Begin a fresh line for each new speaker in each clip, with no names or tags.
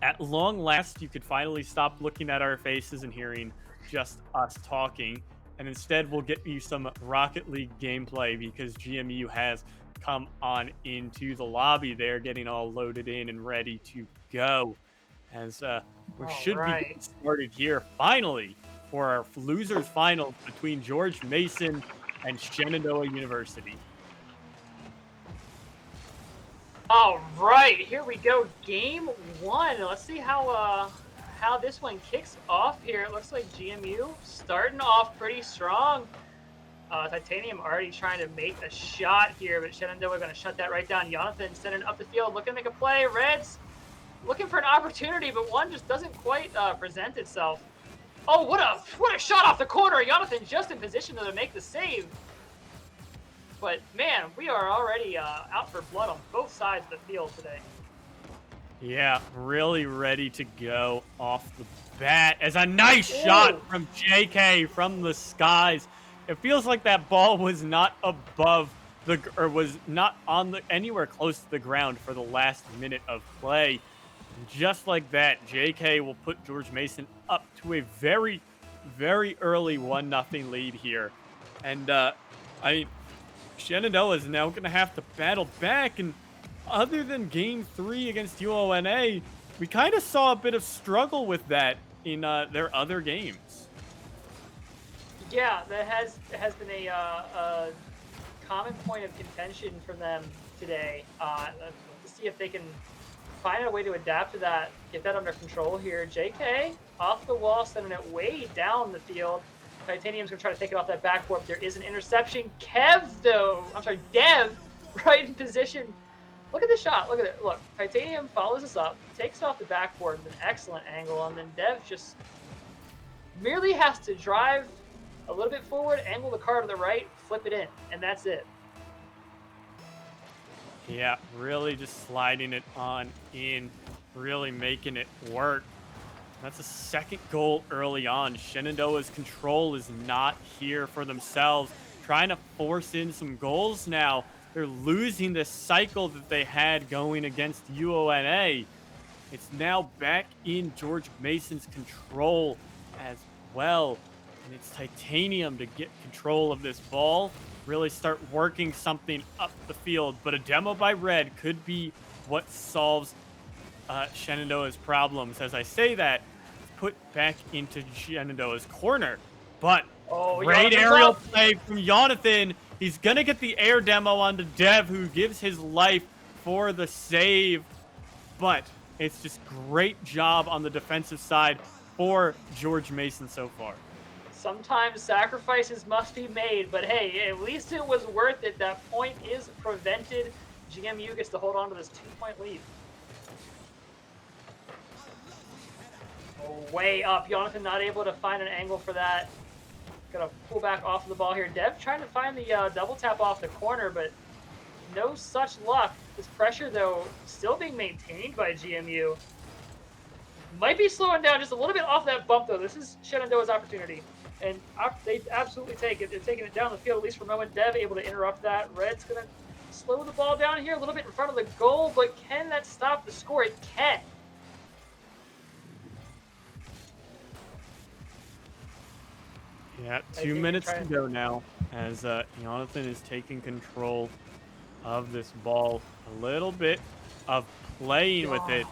at long last, you could finally stop looking at our faces and hearing just us talking. And instead, we'll get you some Rocket League gameplay because GMU has come on into the lobby. They're getting all loaded in and ready to go. As we
All
should be
right.
getting started here finally for our losers finals between George Mason and Shenandoah University.
All right, here we go. Game one. Let's see how this one kicks off here. It looks like GMU starting off pretty strong. Titanium already trying to make a shot here, but Shenandoah going to shut that right down. Jonathan sending up the field, looking to make a play. Reds looking for an opportunity, but one just doesn't quite present itself. Oh, what a shot off the corner. Jonathan just in position to make the save. But, man, we are already out for blood on both sides of the field today.
Yeah, really ready to go off the bat as a nice shot from JK from the skies. It feels like that ball was not above the, or was not on the anywhere close to the ground for the last minute of play. And just like that, JK will put George Mason up to a very, very early 1-0 lead here. And Shenandoah is now going to have to battle back. And other than Game 3 against UONA, we kind of saw a bit of struggle with that in their other games.
Yeah, that has been a common point of contention for them today. To see if they can find a way to adapt to that, get that under control here. JK off the wall, sending it way down the field. Titanium's gonna try to take it off that backboard. There is an interception. Dev, right in position. Look at the shot. Look at it. Look, Titanium follows us up, takes it off the backboard with an excellent angle, and then Dev just merely has to drive a little bit forward, angle the car to the right, flip it in, and that's it.
Yeah, really just sliding it on in, really making it work. That's a second goal early on. Shenandoah's control is not here for themselves. Trying to force in some goals now. They're losing the cycle that they had going against UONA. It's now back in George Mason's control as well. And it's Titanium to get control of this ball, really start working something up the field. But a demo by Red could be what solves Shenandoah's problems. As I say that, it's put back into Shenandoah's corner. But great aerial play from Jonathan. He's going to get the air demo onto Dev, who gives his life for the save. But it's just great job on the defensive side for George Mason so far.
Sometimes sacrifices must be made, but hey, at least it was worth it. That point is prevented. GMU gets to hold on to this 2-point lead. Way up. Jonathan not able to find an angle for that. Gonna pull back off of the ball here. Dev trying to find the double tap off the corner, but no such luck. This pressure, though, still being maintained by GMU. Might be slowing down just a little bit off that bump, though. This is Shenandoah's opportunity. And they absolutely take it. They're taking it down the field, at least for a moment. Dev able to interrupt that. Red's going to slow the ball down here a little bit in front of the goal, but can that stop the score? It can.
Yeah, 2 minutes to go now as Jonathan is taking control of this ball. A little bit of playing with it,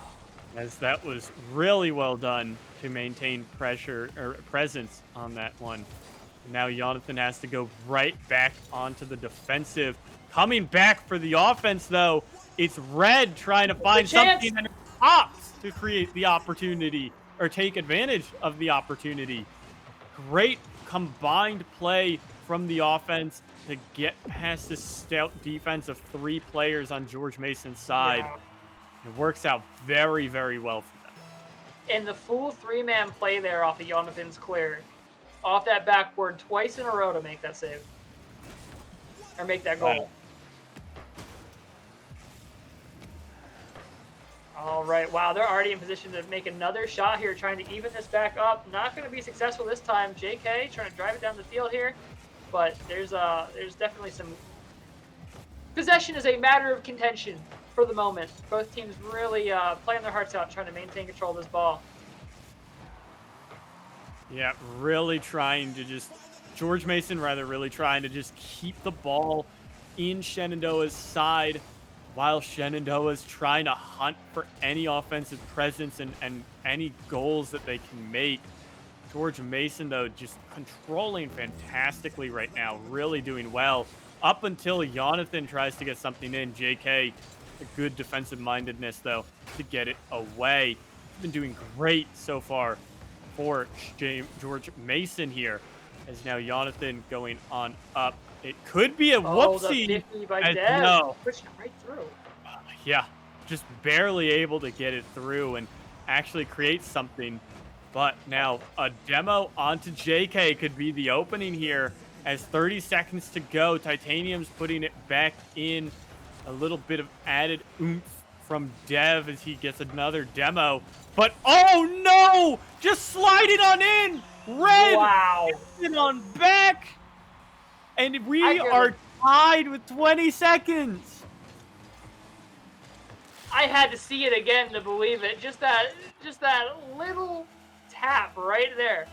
as that was really well done to maintain pressure or presence on that one. Now Jonathan has to go right back onto the defensive. Coming back for the offense, though, it's Red trying to find something and it pops to create the opportunity or take advantage of the opportunity. Great combined play from the offense to get past this stout defense of 3 players on George Mason's side. Yeah. It works out very, very well for them.
And the full 3-man play there off of Jonathan's clear, off that backboard twice in a row to make that save. Or make that goal. All right, wow, they're already in position to make another shot here, trying to even this back up. Not going to be successful this time. JK trying to drive it down the field here, but there's definitely some... Possession is a matter of contention for the moment. Both teams really playing their hearts out, trying to maintain control of this ball.
Yeah, really trying to just George Mason rather really trying to just keep the ball in Shenandoah's side while Shenandoah's trying to hunt for any offensive presence and any goals that they can make. George Mason, though, just controlling fantastically right now, really doing well. Up until Jonathan tries to get something in. JK, a good defensive mindedness, though, to get it away. He's been doing great so far for George Mason here. As now Jonathan going on up. It could be a
Oh, the
whoopsie.
50 by
As
Dev.
no,
Pushing it right through.
yeah, just barely able to get it through and actually create something. But now a demo onto JK could be the opening here as 30 seconds to go. Titanium's putting it back in. A little bit of added oomph from Dev as he gets another demo. But oh no! Just slide it on in! Red!
Wow.
It on back! And we
I
are tied with 20 seconds.
I had to see it again to believe it. Just that little tap right there.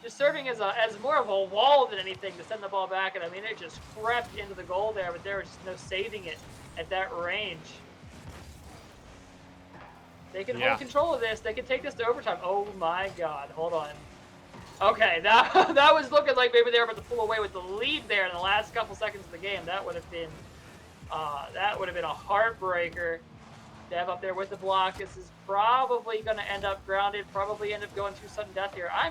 Just serving as more of a wall than anything to send the ball back. And I mean, it just crept into the goal there, but there was just no saving it at that range. They can hold control of this. They can take this to overtime. Oh my God, hold on. Okay, that was looking like maybe they were about to pull away with the lead there in the last couple seconds of the game. That would have been a heartbreaker. Dev up there with the block. This is probably going to end up grounded. Probably end up going to sudden death here. I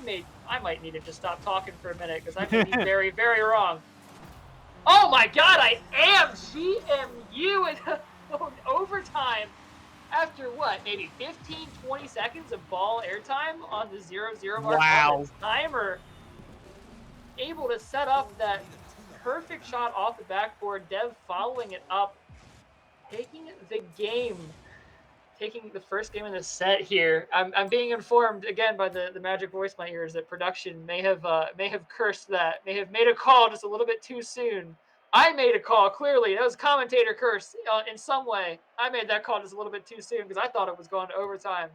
might need to just stop talking for a minute because I may be very, very wrong. Oh my God! I am GMU in overtime. After what, maybe 15, 20 seconds of ball airtime on the 0-0 mark.
Wow.
Timer able to set up that perfect shot off the backboard. Dev following it up, taking the first game in the set here. I'm being informed again by the magic voice in my ears that production may have cursed that, may have made a call just a little bit too soon. I made a call, clearly. That was commentator curse in some way. I made that call just a little bit too soon because I thought it was going to overtime.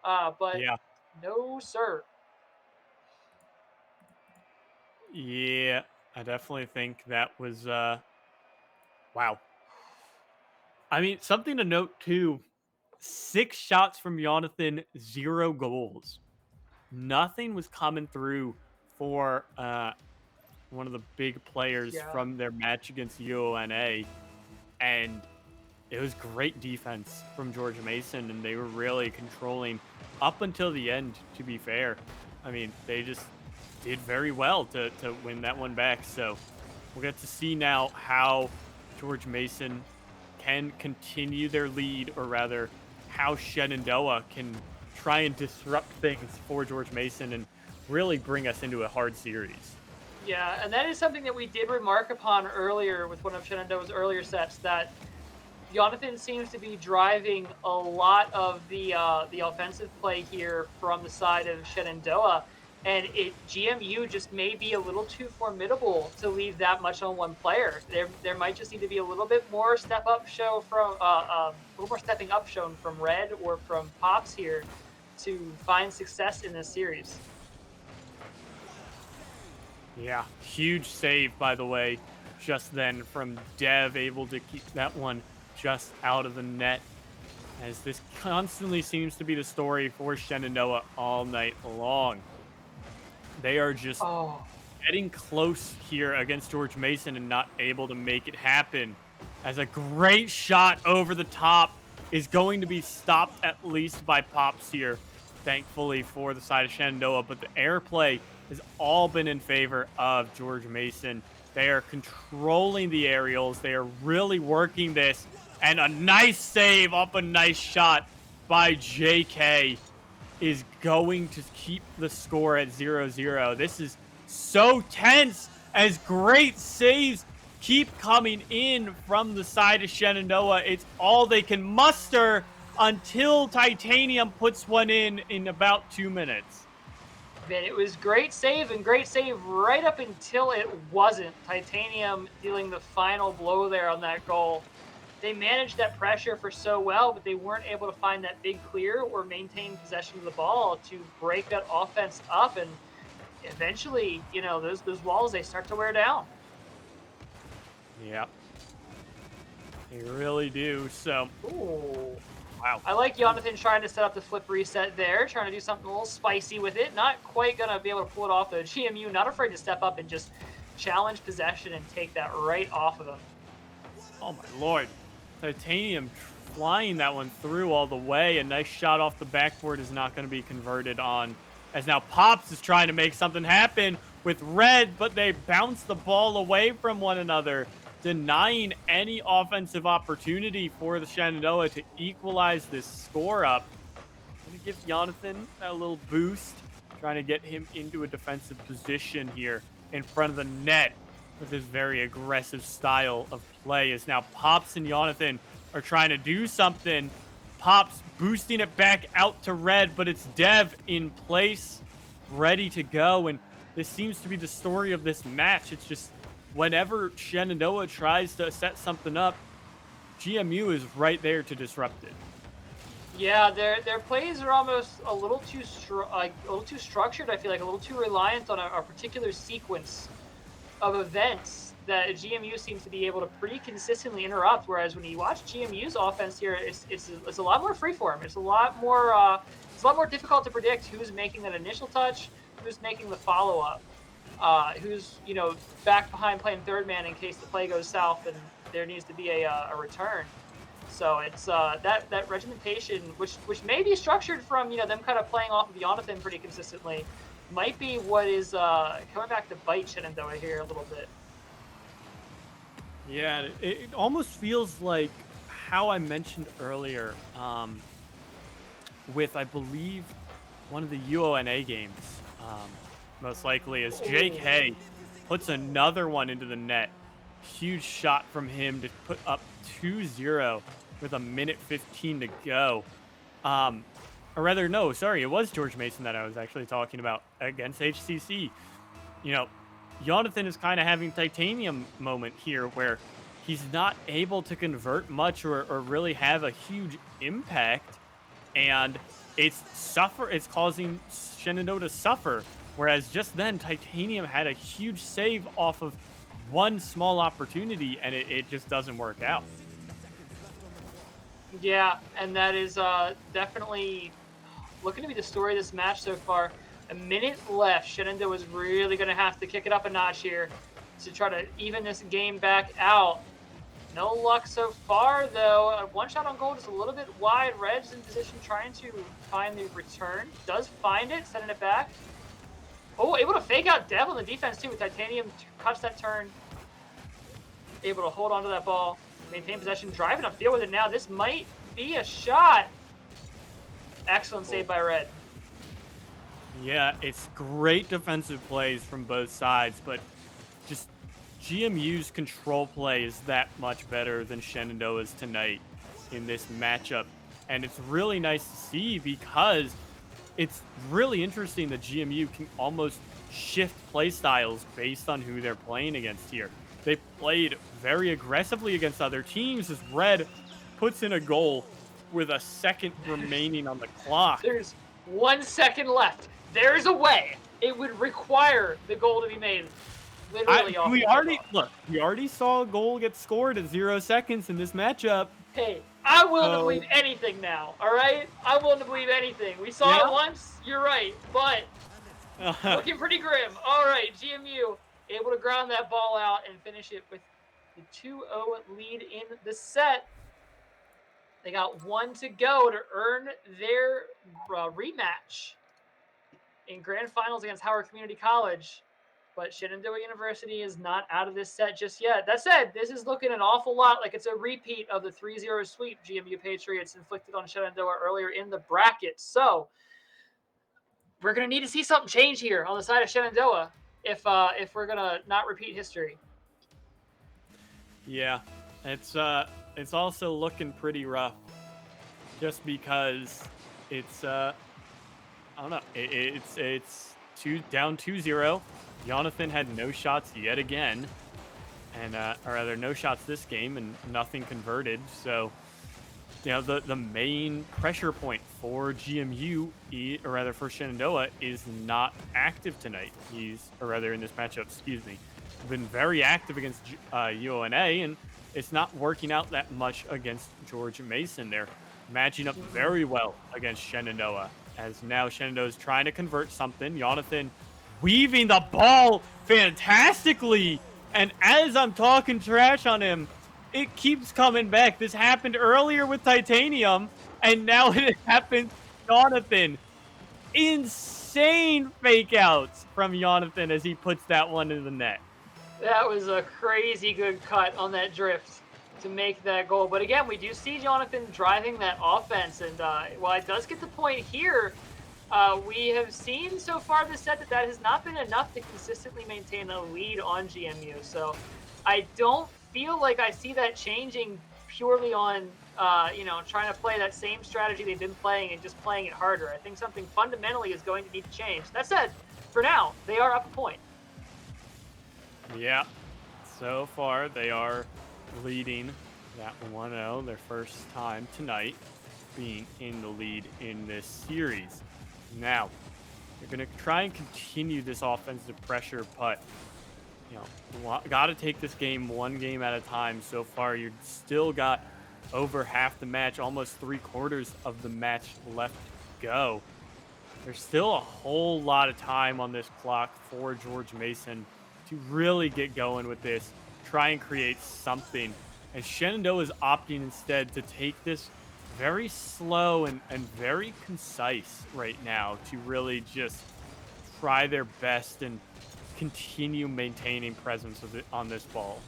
But
Yeah.
no, sir.
Yeah, I definitely think that was, wow. I mean, something to note, too. 6 shots from Jonathan, 0 goals. Nothing was coming through for one of the big players
Yeah.
from their match against UONA. And it was great defense from George Mason, and they were really controlling up until the end, to be fair. I mean, they just did very well to win that one back. So we'll get to see now how George Mason can continue their lead, or rather, how Shenandoah can try and disrupt things for George Mason and really bring us into a hard series.
Yeah, and that is something that we did remark upon earlier with one of Shenandoah's earlier sets, that Jonathan seems to be driving a lot of the offensive play here from the side of Shenandoah, and GMU just may be a little too formidable to leave that much on one player. There might just need to be a little bit more stepping up shown from Red or from Pops here to find success in this series.
Yeah, huge save, by the way, just then from Dev, able to keep that one just out of the net, as this constantly seems to be the story for Shenandoah all night long. They are just getting close here against George Mason and not able to make it happen, as a great shot over the top is going to be stopped at least by Pops here, thankfully for the side of Shenandoah, but the airplay has all been in favor of George Mason. They are controlling the aerials. They are really working this. And a nice save off a nice shot by JK is going to keep the score at 0-0. This is so tense as great saves keep coming in from the side of Shenandoah. It's all they can muster until Titanium puts one in about 2 minutes.
Man, it was great save right up until it wasn't. Titanium dealing the final blow there on that goal. they managed that pressure for so well, but they weren't able to find that big clear or maintain possession of the ball to break that offense up. And eventually, you know, those walls, they start to wear down.
Yeah, they really do. So,
Ooh.
wow.
I like Jonathan trying to set up the flip reset there, trying to do something a little spicy with it. Not quite going to be able to pull it off, though. GMU not afraid to step up and just challenge possession and take that right off of him.
Oh my lord. Titanium flying that one through all the way. A nice shot off the backboard is not going to be converted on. As now Pops is trying to make something happen with Red, but they bounce the ball away from one another, denying any offensive opportunity for the Shenandoah to equalize this score up. Going to give Jonathan a little boost, trying to get him into a defensive position here in front of the net with his very aggressive style of play. As now Pops and Jonathan are trying to do something. Pops boosting it back out to Red, but it's Dev in place, ready to go. And this seems to be the story of this match. It's just whenever Shenandoah tries to set something up, GMU is right there to disrupt it.
Yeah, their plays are almost a little too structured. I feel like a little too reliant on a particular sequence of events that GMU seems to be able to pretty consistently interrupt. Whereas when you watch GMU's offense here, it's a lot more freeform. It's a lot more difficult to predict who's making that initial touch, who's making the follow up, who's back behind playing third man in case the play goes south and there needs to be a return. So it's that regimentation, which may be structured from them kind of playing off of Jonathan pretty consistently, might be what is coming back to bite Shenandoah here a little bit.
Yeah, it almost feels like how I mentioned earlier with, I believe, one of the UONA games, most likely, as Jake Hay puts another one into the net. Huge shot from him to put up 2-0 with a minute 15 to go. Or rather, no, sorry, it was George Mason that I was actually talking about against HCC. Jonathan is kind of having Titanium moment here where he's not able to convert much or really have a huge impact, and it's causing Shenandoah to suffer. Whereas just then, Titanium had a huge save off of one small opportunity, and it just doesn't work out.
Yeah, and that is definitely looking to be the story of this match so far. A minute left. Shenandoah is really going to have to kick it up a notch here to try to even this game back out. No luck so far, though. One shot on goal, just a little bit wide. Red's in position trying to find the return. Does find it, sending it back. Oh, able to fake out Dev on the defense, too, with Titanium. Cuts that turn. Able to hold on to that ball. Maintain possession. Driving upfield with it now. This might be a shot. Excellent save by Red.
Yeah, it's great defensive plays from both sides, but just GMU's control play is that much better than Shenandoah's tonight in this matchup. And it's really nice to see because it's really interesting that GMU can almost shift play styles based on who they're playing against here. They played very aggressively against other teams as Red puts in a goal with a second remaining on the clock.
There's 1 second left. There's a way. It would require the goal to be made. Literally off.
We already saw a goal get scored at 0 seconds in this matchup.
Hey, I'm willing to believe anything now, all right? I'm willing to believe anything. We saw it once, you're right, but looking pretty grim. All right, GMU able to ground that ball out and finish it with the 2-0 lead in the set. They got one to go to earn their rematch in grand finals against Howard Community College. But Shenandoah University is not out of this set just yet. That said, this is looking an awful lot like it's a repeat of the 3-0 sweep GMU Patriots inflicted on Shenandoah earlier in the bracket. So we're going to need to see something change here on the side of Shenandoah if we're going to not repeat history.
Yeah, it's also looking pretty rough just because it's I don't know. It's down 2-0. Jonathan had no shots yet again. and or rather no shots this game and nothing converted. So the main pressure point for GMU, or rather for Shenandoah, is not active tonight. Or rather in this matchup, excuse me, been very active against UONA, and it's not working out that much against George Mason. They're matching up very well against Shenandoah, as now Shenandoah is trying to convert something. Jonathan weaving the ball fantastically, and as I'm talking trash on him, it keeps coming back. This happened earlier with Titanium, and now it happens to Jonathan. Insane fake outs from Jonathan as he puts that one in the net.
That was a crazy good cut on that drift to make that goal. But again, we do see Jonathan driving that offense, and while it does get the point here, we have seen so far this set that has not been enough to consistently maintain a lead on GMU. So I don't feel like I see that changing purely on, trying to play that same strategy they've been playing and just playing it harder. I think something fundamentally is going to need to change. That said, for now, they are up a point.
Yeah, so far they are leading that 1-0, their first time tonight being in the lead in this series. Now, they're going to try and continue this offensive pressure, but got to take this game one game at a time. So far, you've still got over half the match, almost 3/4 of the match left to go. There's still a whole lot of time on this clock for George Mason to really get going with this, try and create something. And Shenandoah is opting instead to take this very slow and very concise right now to really just try their best and continue maintaining presence on this ball.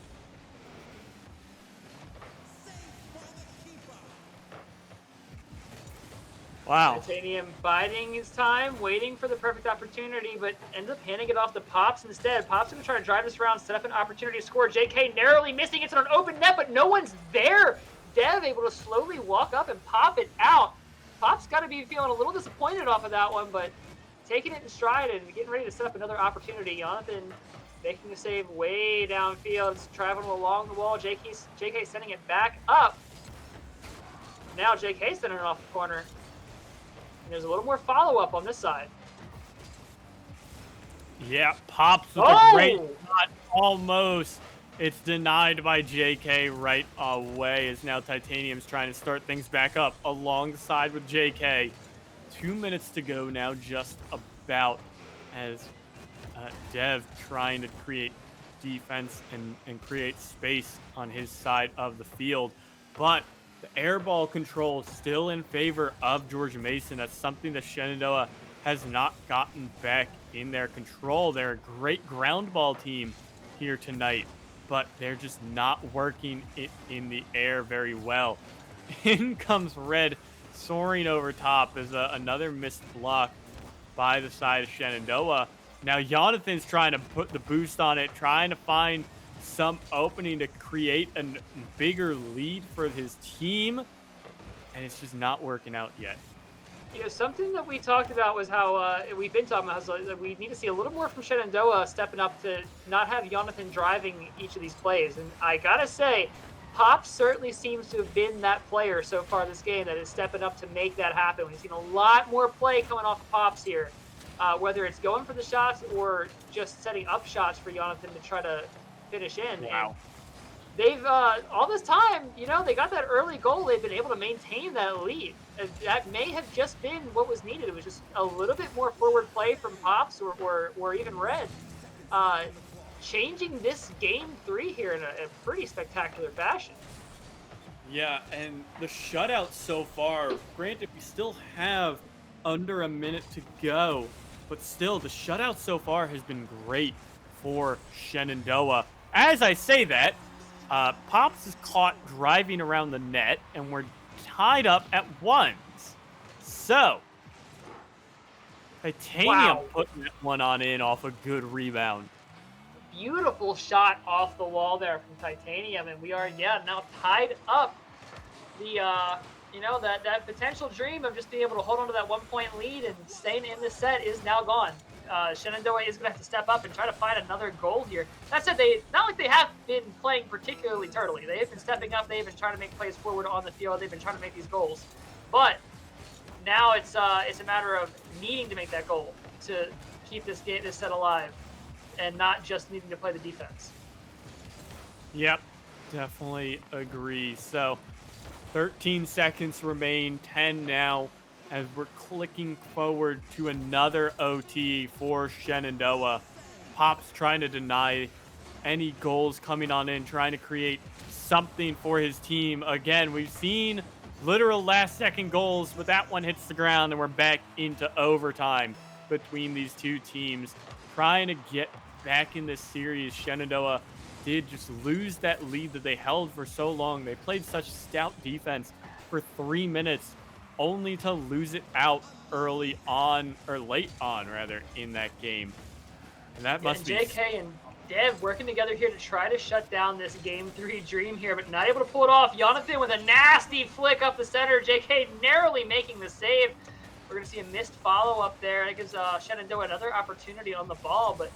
Wow.
Titanium biding his time, waiting for the perfect opportunity, but ends up handing it off to Pops instead. Pops going to try to drive this around, set up an opportunity to score. JK narrowly missing. It's on an open net, but no one's there. Dev able to slowly walk up and pop it out. Pop's got to be feeling a little disappointed off of that one, but taking it in stride and getting ready to set up another opportunity. Jonathan making the save way downfield. It's traveling along the wall. JK sending it back up. Now JK sending it off the corner. And there's a little more follow-up on this side.
Yeah, Pops with a great shot. Almost. It's denied by JK right away, as now Titanium's trying to start things back up alongside with JK. 2 minutes to go now, just about, as Dev trying to create defense and create space on his side of the field. But the air ball control still in favor of George Mason. That's something that Shenandoah has not gotten back in their control. They're a great ground ball team here tonight, but they're just not working it in the air very well. In comes Red soaring over top as another missed block by the side of Shenandoah. Now Jonathan's trying to put the boost on it, trying to find some opening to create a bigger lead for his team, and it's just not working out yet.
Something that we talked about was how we've been talking about how we need to see a little more from Shenandoah stepping up to not have Jonathan driving each of these plays. And I gotta say, Pop certainly seems to have been that player so far this game that is stepping up to make that happen. We've seen a lot more play coming off of Pops here, whether it's going for the shots or just setting up shots for Jonathan to try to finish in.
Wow.
And they've all this time, they got that early goal. They've been able to maintain that lead. That may have just been what was needed. It was just a little bit more forward play from Pops or even Red, changing this game 3 here in a pretty spectacular fashion.
Yeah, and the shutout so far, granted, we still have under a minute to go, but still, the shutout so far has been great for Shenandoah. As I say that, Pops is caught driving around the net, and we're tied up at 1. So, Titanium putting that one on in off a good rebound.
Beautiful shot off the wall there from Titanium, and we are now tied up. The that potential dream of just being able to hold on to that 1-point lead and staying in this set is now gone. Shenandoah is going to have to step up and try to find another goal here. That said, they not like they have been playing particularly turtily. They have been stepping up. They've been trying to make plays forward on the field. They've been trying to make these goals. But now it's a matter of needing to make that goal to keep this set alive, and not just needing to play the defense.
Yep, definitely agree. So 13 seconds remain, 10 now, as we're clicking forward to another OT for Shenandoah. Pop's trying to deny any goals coming on in, trying to create something for his team. Again, we've seen literal last-second goals, but that one hits the ground, and we're back into overtime between these two teams. Trying to get back in this series, Shenandoah did just lose that lead that they held for so long. They played such stout defense for 3 minutes, only to lose it out early on, or late on, rather, in that game. And that must be...
JK and Dev working together here to try to shut down this Game 3 dream here, but not able to pull it off. Jonathan with a nasty flick up the center. JK narrowly making the save. We're going to see a missed follow-up there. That gives Shenandoah another opportunity on the ball, but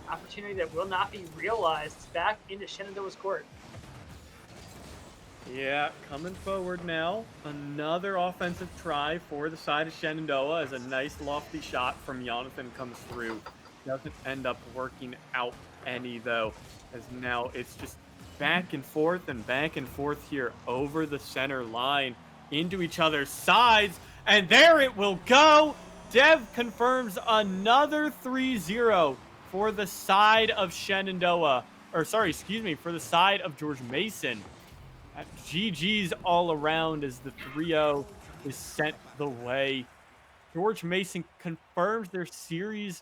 opportunity that will not be realized. It's back into Shenandoah's court.
Yeah, coming forward now. Another offensive try for the side of Shenandoah as a nice lofty shot from Jonathan comes through. Doesn't end up working out any, though, as now it's just back and forth here over the center line into each other's sides, and there it will go. Dev confirms another 3-0 for the side of Shenandoah, or sorry, excuse me, for the side of George Mason. GG's all around as the 3-0 is sent the way. George Mason confirms their series,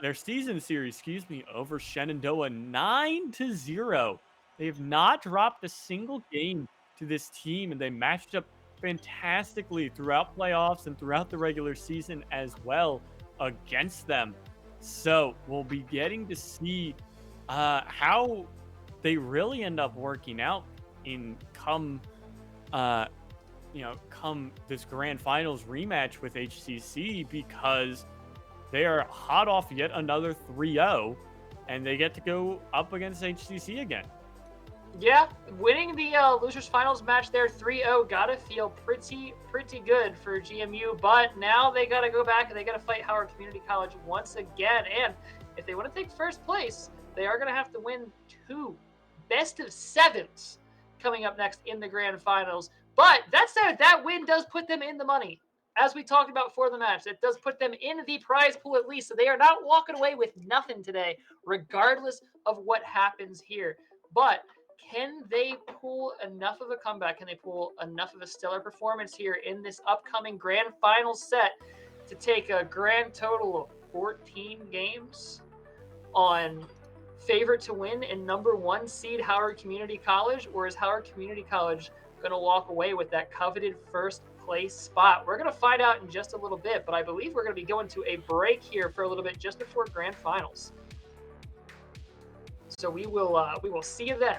their season series, over Shenandoah 9-0. They have not dropped a single game to this team, and they matched up fantastically throughout playoffs and throughout the regular season as well against them. So we'll be getting to see how they really end up working out in come this grand finals rematch with HCC, because they are hot off yet another 3-0, and they get to go up against HCC again.
Yeah, winning the losers finals match there 3-0 gotta feel pretty good for GMU, but now they gotta go back and they gotta fight Howard Community College once again. And if they want to take first place, they are gonna have to win 2 best of 7s coming up next in the grand finals. But that said, that win does put them in the money. As we talked about before the match, it does put them in the prize pool at least, so they are not walking away with nothing today, regardless of what happens here. But can they pull enough of a comeback? Can they pull enough of a stellar performance here in this upcoming grand final set to take a grand total of 14 games on favorite to win and #1 seed Howard Community College? Or is Howard Community College going to walk away with that coveted first place spot? We're going to find out in just a little bit, but I believe we're going to be going to a break here for a little bit just before grand finals. So we will see you then.